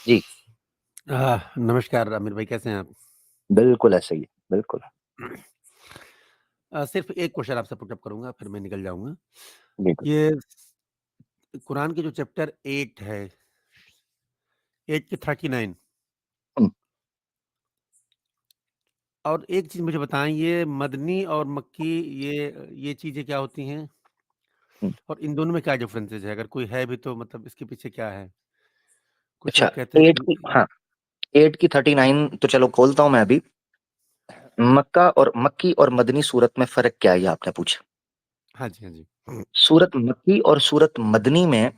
जी, नमस्कार आमिर भाई, कैसे हैं आप? बिल्कुल ऐसे ही है, बिल्कुल। सिर्फ़ एक क्वेश्चन आपसे पुट अप करूँगा, फिर मैं निकल जाऊँगा। बिल्कुल। ये कुरान के जो चैप्टर 8 है, 8 के 39, हुँ, और एक चीज़ मुझे बताएँ, ये मदनी और मक्की, ये चीज़ें क्या होती हैं? हुँ। और इन दोनों में क्या डिफरेंसेस है? अगर कोई है भी तो मतलब इसके पीछे क्या है? कुछ अच्छा, लोग कहते हैं 8 की कि हाँ, 8 की 39 तो चलो खोलता हूँ मैं अभी। मक्का और मक्की और मदनी सूरत में फ़र्क क्या है ये आपने पूछा। हाँ जी, हाँ जी। सूरत मक्की और सूरत मदनी में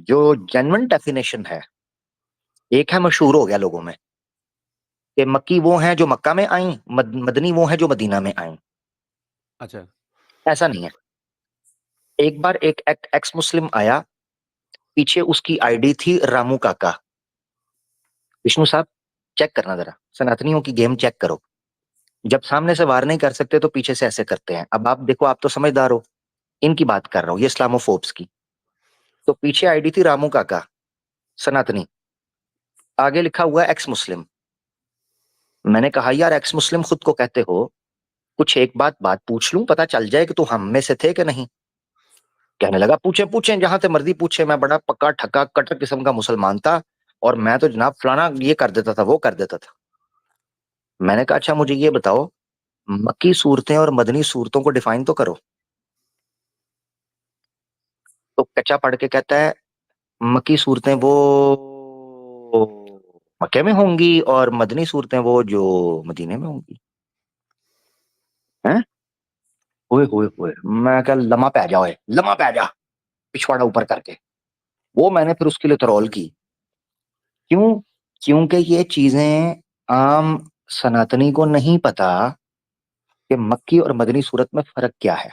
जो जेन्युइन डेफिनिशन है, एक है मशहूर हो गया लोगों में कि मक्की वो हैं जो मक्का में आईं, मदनी वो हैं जो मदीना में आईं। अच्छा, ऐसा नहीं है। एक बार एक एक्स मुस्लिम आया, पीछे उसकी आईडी थी रामू काका। विष्णु साहब चेक करना ज़रा, सनातनियों की गेम चेक करो। जब सामने से वार नहीं कर सकते तो पीछे से ऐसे करते हैं। अब आप देखो, आप तो समझदार हो, इनकी बात कर रहा हूँ, ये इस्लामोफोब्स की। तो पीछे आईडी थी रामू काका, सनातनी, आगे लिखा हुआ है एक्स मुस्लिम। मैंने कहा यार एक्स मुस्लिम खुद को कहते हो, कुछ एक बात पूछ लूं, पता चल जाए कि तू हम में से थे कि नहीं। कहने लगा पूछे पूछे जहां से मर्जी पूछे, मैं बड़ा पक्का ठक्का कट्टर किस्म का मुसलमान था और मैं तो जनाब फलाना ये कर देता था, वो कर देता था। मैंने कहा अच्छा मुझे ये बताओ, मक्की सूरतें और मदनी सूरतों को डिफाइन तो करो। तो कच्चा पढ़ के कहता है मक्की सूरतें वो मक्के में होंगी और मदनी सूरतें वो जो मदीने में होंगी। हैं? ओए होए होए, मैं क्या लमा पै जा, ओए लमा पै जा, पिछवाड़ा ऊपर करके। वो मैंने फिर उसके लिए ट्रोल की। क्यों? क्योंकि ये चीजें आम सनातनी को नहीं पता कि मक्की और मदनी सूरत में फर्क क्या है।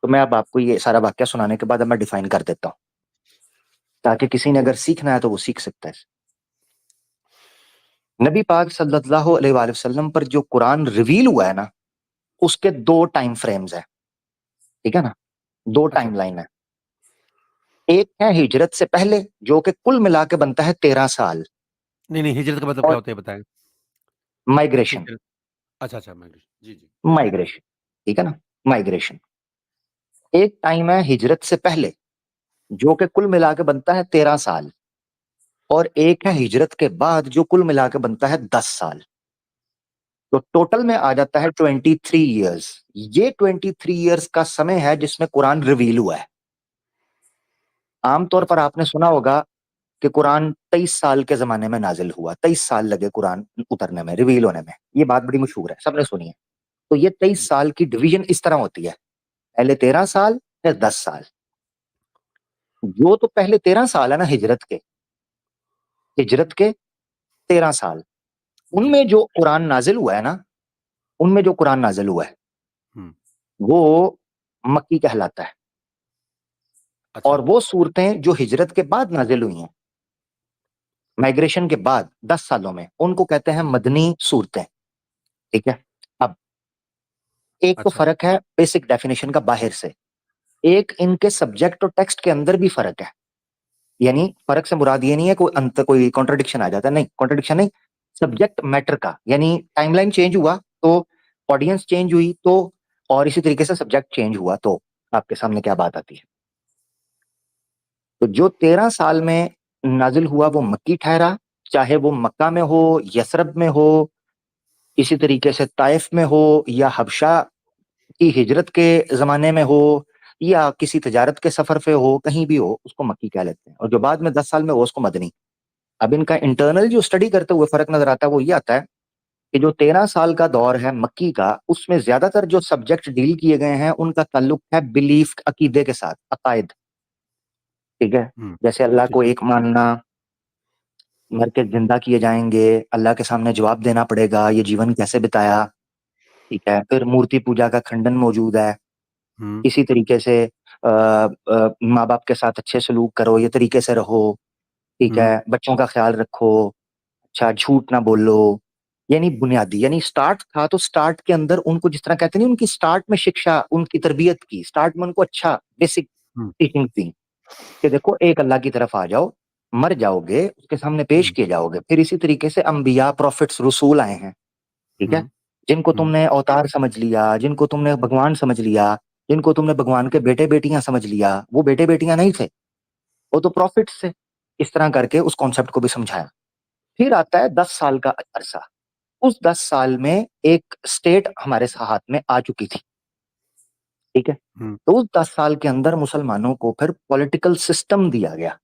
तो मैं अब आपको ये सारा वाक्य सुनाने के बाद अब मैं डिफाइन कर देता हूँ, ताकि किसी ने अगर सीखना है तो वो सीख सकता है। नबी पाक सल्लल्लाहु अलैहि वसल्लम पर जो कुरान रिवील हुआ है ना, उसके दो टाइम फ्रेम्स है। ठीक है ना? दो अच्छा। टाइमलाइन है। एक है हिजरत से पहले, जो कि कुल मिला के बनता है 13 साल। नहीं, नहीं, हिजरत का मतलब क्या और होता है, बताएँ? माइग्रेशन। हिजरत। अच्छा, अच्छा, माइग्रेशन। जी, जी। माइग्रेशन, ठीक है ना? माइग्रेशन। एक टाइम है हिजरत से पहले, जो कि कुल मिला के बनता है 13 साल। और एक है हिजरत के बाद, जो कुल मिला के बनता है 10 साल। तो टोटल में आ जाता है 23 ईयर्स। ये 23 ईयर्स का समय है जिसमें कुरान रिवील हुआ है। आमतौर पर अच्छा। आपने सुना होगा कि कुरान 23 साल के जमाने में नाजिल हुआ, 23 साल लगे कुरान उतरने में, रिवील होने में। ये बात बड़ी मशहूर है, सबने सुनी है। तो ये तेईस जी। साल की डिवीजन इस तरह होती है, पहले 13 साल, फिर 10 साल। जो तो पहले 13 साल है ना हिजरत के 13 साल, जी। उनमें जो कुरान नाजिल हुआ है ना, उनमें जो कुरान नाजिल हुआ है हुँ। वो मक्की कहलाता है। और अच्छा। वो सूरतें जो हिजरत के बाद नाजिल हुई हैं, माइग्रेशन के बाद 10 सालों में, उनको कहते हैं मदनी सूरतें। ठीक है? अब एक तो अच्छा। फर्क है बेसिक डेफिनेशन का बाहर से, एक इनके सब्जेक्ट और टेक्स्ट के अंदर भी फर्क है। यानी फर्क से मुराद ये नहीं है कोई अंतर, कोई कॉन्ट्रडिक्शन आ जाता है, नहीं कॉन्ट्रडिक्शन नहीं। सब्जेक्ट मैटर का, यानी टाइमलाइन चेंज हुआ तो ऑडियंस चेंज हुई तो, और इसी तरीके से सब्जेक्ट चेंज हुआ तो आपके सामने क्या बात आती है। तो जो 13 साल में नाजिल हुआ वो मक्की ठहरा, चाहे वो मक्का में हो, यसरब में हो, इसी तरीके से ताइफ में हो, या हबशा की हिजरत के जमाने में हो, या किसी तजारत के सफर पे हो, कहीं भी हो, उसको मक्की कह लेते हैं। और जो बाद में 10 साल में हो उसको मदनी। अब इनका इंटरनल जो स्टडी करते हुए फर्क नजर आता है वो ये आता है कि जो 13 साल का दौर है मक्की का, उसमें ज्यादातर जो सब्जेक्ट डील किए गए हैं उनका ताल्लुक है बिलीफ, अकीदे के साथ, अकायद। ठीक है? हुँ। जैसे अल्लाह ठीक को है। एक मानना, मर के जिंदा किए जाएंगे, अल्लाह के सामने जवाब देना पड़ेगा ये जीवन कैसे बिताया। ठीक है? फिर मूर्ति पूजा का खंडन मौजूद है। हुँ। इसी तरीके से माँ बाप के साथ अच्छे सलूक करो, ये तरीके से रहो। ठीक हुँ। है? बच्चों का ख्याल रखो, अच्छा झूठ ना बोलो। यानी बुनियादी, यानी स्टार्ट था तो स्टार्ट के अंदर उनको जिस तरह कहते नहीं, उनकी स्टार्ट में शिक्षा, उनकी तरबियत की, स्टार्ट में उनको अच्छा बेसिक हुँ। टीचिंग थी कि देखो एक अल्लाह की तरफ आ जाओ, मर जाओगे, उसके सामने पेश हुँ, किए जाओगे। फिर इसी तरीके से अंबिया, प्रॉफिट्स, रसूल आए हैं, ठीक है? हुँ, जिनको हुँ, तुमने अवतार समझ लिया, जिनको तुमने भगवान समझ लिया, जिनको तुमने भगवान के बेटे-बेटियाँ समझ लिया, वो बेटे-बेटियाँ नहीं थे, वो तो प्रॉफिट्स थे। इस तरह करके उस कॉन्सेप्ट को भी समझाया। फिर आता है 10 साल का अरसा। उस 10 साल में एक स्टेट हमारे हाथ में आ चुकी थी, ठीक है? हुँ, तो उस 10 साल के अंदर मुसलमानों को फिर पॉलिटिकल सिस्टम दिया गया।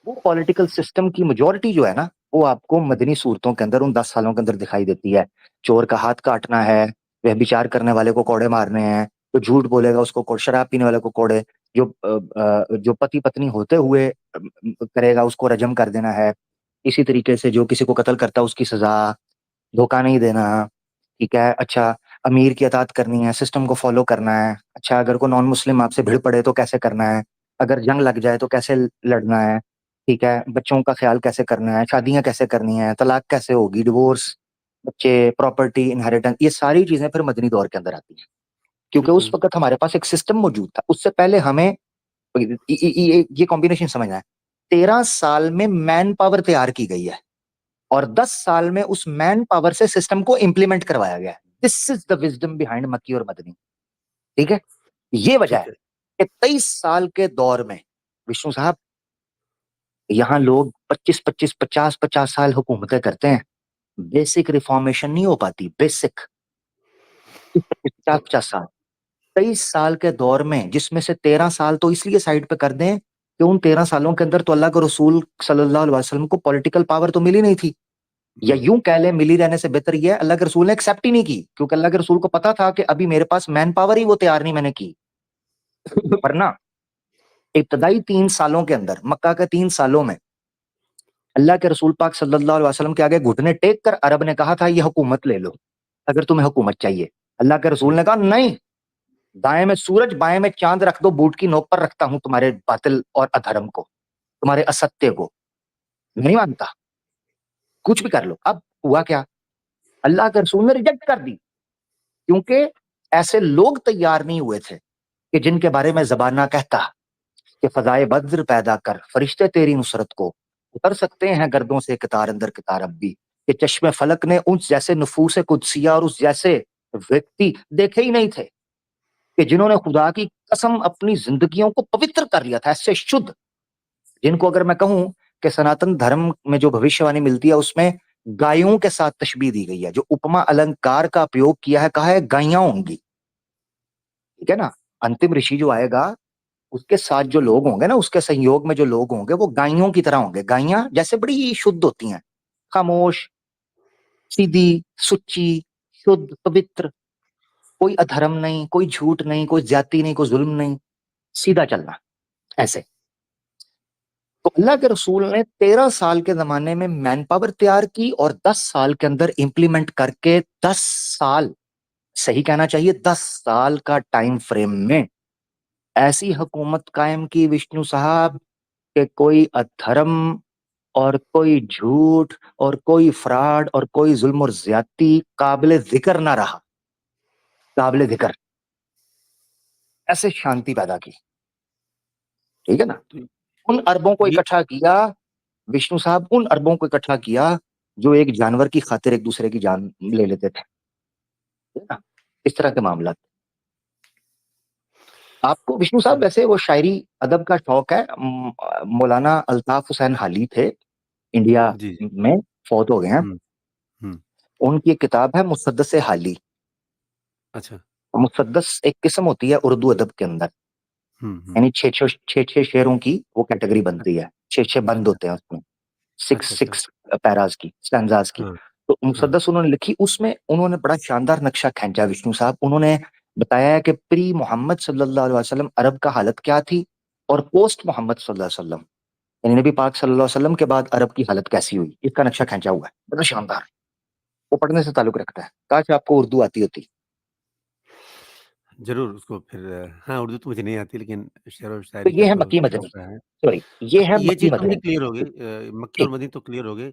वो पॉलिटिकल सिस्टम की मेजॉरिटी जो है ना, वो आपको मदनी सूरतों के अंदर उन 10 सालों के अंदर दिखाई देती है। चोर का हाथ काटना है, व्यभिचार करने वाले को कोड़े मारने हैं, जो झूठ बोलेगा उसको शराब पीने वाले को कोड़े, जो पति-पत्नी होते हुए करेगा उसको रजम कर देना है। इसी तरीके से जो किसी को कत्ल करता है उसकी सज़ा, धोखा नहीं देना, ठीक है? अच्छा, अमीर की अताअत करनी है, सिस्टम को फ़ॉलो करना है। अच्छा, अगर कोई नॉन मुस्लिम आपसे भिड़ पड़े तो कैसे करना है? अगर जंग लग जाए तो कैसे लड़ना है? ठीक है? बच्चों का ख़्याल कैसे करना है? शादियाँ कैसे करनी है? तलाक कैसे होगी? डिवोर्स, बच्चे, प्रॉपर्टी, इनहेरिटेंस, ये सारी चीज़ें फिर मदनी दौर के अंदर आती हैं। क्योंकि उस बिल्कुल। वक़्त हमारे पास एक सिस्टम मौजूद था। उससे पहले हमें ये कॉम्बिनेशन समझना है। 13 साल में मैन पावर तैयार की गई है और 10 साल में उस मैन पावर से सिस्टम को इम्प्लीमेंट करवाया गया है। This is the wisdom behind मक्की और मदनी, ठीक है? ये वजह ठीक है है। कि 23 साल के दौर में विष्णु साहब, यहाँ लोग 25-25, 50-50 साल हुकूमतें करते हैं। बेसिक रिफॉर्मेशन नहीं हो पाती, बेसिक। 50-50 साल। 23 साल के दौर में जिसमें से 13 साल तो इसलिए साइड पे कर दें कि उन 13 सालों के अंदर तो अल्लाह के रसूल सल्लल्लाहु अलैहि वसल्लम को पॉलिटिकल पावर तो मिली नहीं थी। या हुँ, यूं कह लें, मिली रहने से बेहतर ये है अल्लाह के रसूल ने एक्सेप्ट ही नहीं की, क्योंकि अल्लाह के रसूल को पता था कि अभी मेरे पास मैन पावर ही वो तैयार नहीं मैंने की। वरना इब्तदाई 3 सालों के अंदर, मक्का के 3 सालों में अल्लाह के रसूल पाक सल्लल्लाहु अलैहि वसल्लम के आगे घुटने टेक कर अरब ने कहा था, ये हुकूमत ले लो, अगर तुम्हें हुकूमत चाहिए। अल्लाह के रसूल हुँ, ने कहा नहीं, दाएं में सूरज बाएं में चांद रख दो, बूट की नोक पर रखता हूं तुम्हारे बातिल और अधर्म को, तुम्हारे असत्य को। मैं नहीं मानता, कुछ भी कर लो। अब हुआ क्या, अल्लाह के रसूल ने रिजेक्ट कर दी, क्योंकि ऐसे लोग तैयार नहीं हुए थे कि जिनके बारे में ज़बाना कहता कि फ़ज़ाए बद्र पैदा कर, फरिश्ते तेरी नुसरत को उतर सकते हैं गर्दों से कतार अंदर कतार अब भी। कि चश्मे फलक ने उस जैसे नफूस कुदसिया और उस जैसे व्यक्ति देखे ही नहीं थे कि जिन्होंने खुदा की कसम अपनी जिंदगियों को पवित्र कर लिया था, ऐसे शुद्ध, जिनको अगर मैं कहूं कि सनातन धर्म में जो भविष्यवाणी मिलती है उसमें गायों के साथ तशबीह दी गई है, जो उपमा अलंकार का उपयोग किया है, कहा है गायें होंगी, ठीक है ना? अंतिम ऋषि जो आएगा उसके साथ जो लोग होंगे ना, उसके संयोग में जो लोग होंगे वो गायों की तरह होंगे। गायें जैसे बड़ी शुद्ध होती हैं, खामोश, सीधी, सुच्ची, शुद्ध, पवित्र, कोई अधर्म नहीं, कोई झूठ नहीं, कोई ज्यादती नहीं, कोई जुल्म नहीं, सीधा चलना, ऐसे। तो अल्लाह के रसूल ने 13 साल के जमाने में मैन पावर तैयार की और 10 साल के अंदर इंप्लीमेंट करके 10 साल, सही कहना चाहिए 10 साल का टाइम फ्रेम में ऐसी हुकूमत कायम की विष्णु साहब कि कोई अधर्म और कोई झूठ और कोई फ्रॉड और कोई जुल्म और ज्यादती काबिल जिक्र ना रहा, काबिल जिक्र। ऐसे शांति पैदा की, ठीक है ना? तो उन अरबों को ये इकट्ठा किया विष्णु साहब, उन अरबों को इकट्ठा किया जो एक जानवर की खातिर एक दूसरे की जान ले लेते थे, है ना? इस तरह के मामला। आपको विष्णु साहब वैसे वो शायरी अदब का शौक है? मौलाना अल्ताफ हुसैन हाली थे, इंडिया जी, जी। में फौत हो गए हैं। हुँ, हुँ, उनकी एक किताब है मुसद्दस हाली। अच्छा। मुसद्दस एक किस्म होती है उर्दू अदब के अंदर, हुँ, हुँ, यानी 6 शेरों की वो कैटेगरी बनती है, 6 बंद अच्छा, होते हैं उसमें, अच्छा, अच्छा। 6 पैराज की, स्टैंजास की। हाँ, तो हाँ, मुसद्दस उन्होंने लिखी, उसमें उन्होंने बड़ा शानदार नक्शा खींचा विष्णु साहब। उन्होंने बताया है कि प्री मोहम्मद सल्लल्लाहु अलैहि वसल्लम अरब का हालत क्या थी और पोस्ट मोहम्मद सल्लल्लाहु अलैहि वसल्लम, यानी नबी पाक सल्लल्लाहु अलैहि वसल्लम के बाद अरब की हालत कैसी हुई, इसका नक्शा खींचा हुआ है, बड़ा शानदार। वो पढ़ने से ताल्लुक रखता है, काश आपको उर्दू आती होती। ज़रूर उसको फिर हाँ, उर्दू तो मुझे नहीं आती लेकिन शेरो और तो शायरी ये का है तो मक्की शौक मदनी, रहा है। सॉरी, ये है ये मक्की चीज़ तो मुझे मदनी। क्लियर हो गई मक्की और ठीक। मदनी तो क्लियर हो गई।